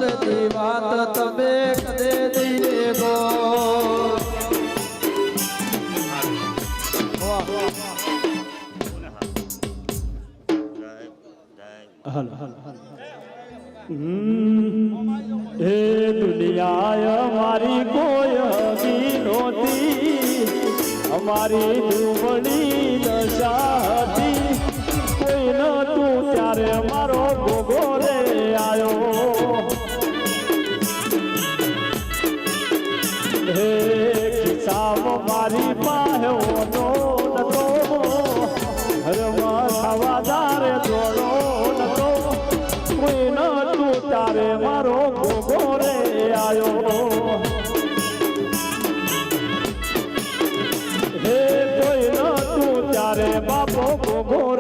અંતરની વાત તમે કદે નહીં ગો હે દુનિયા અમારી કોઈ હકી નહોતી અમારી દુબળી દશા હતી કોઈ નતું ત્યારે મારો ગોગો રે આવ્યો હે ખિસ્સામ મારી પાસે ઓનો નતો હરમાં થવાદારે દોડો નતો કોઈ નતું ત્યારે મારો ગોગો રે આવ્યો હે કોઈ નતું ત્યારે બાપો ગોગો રે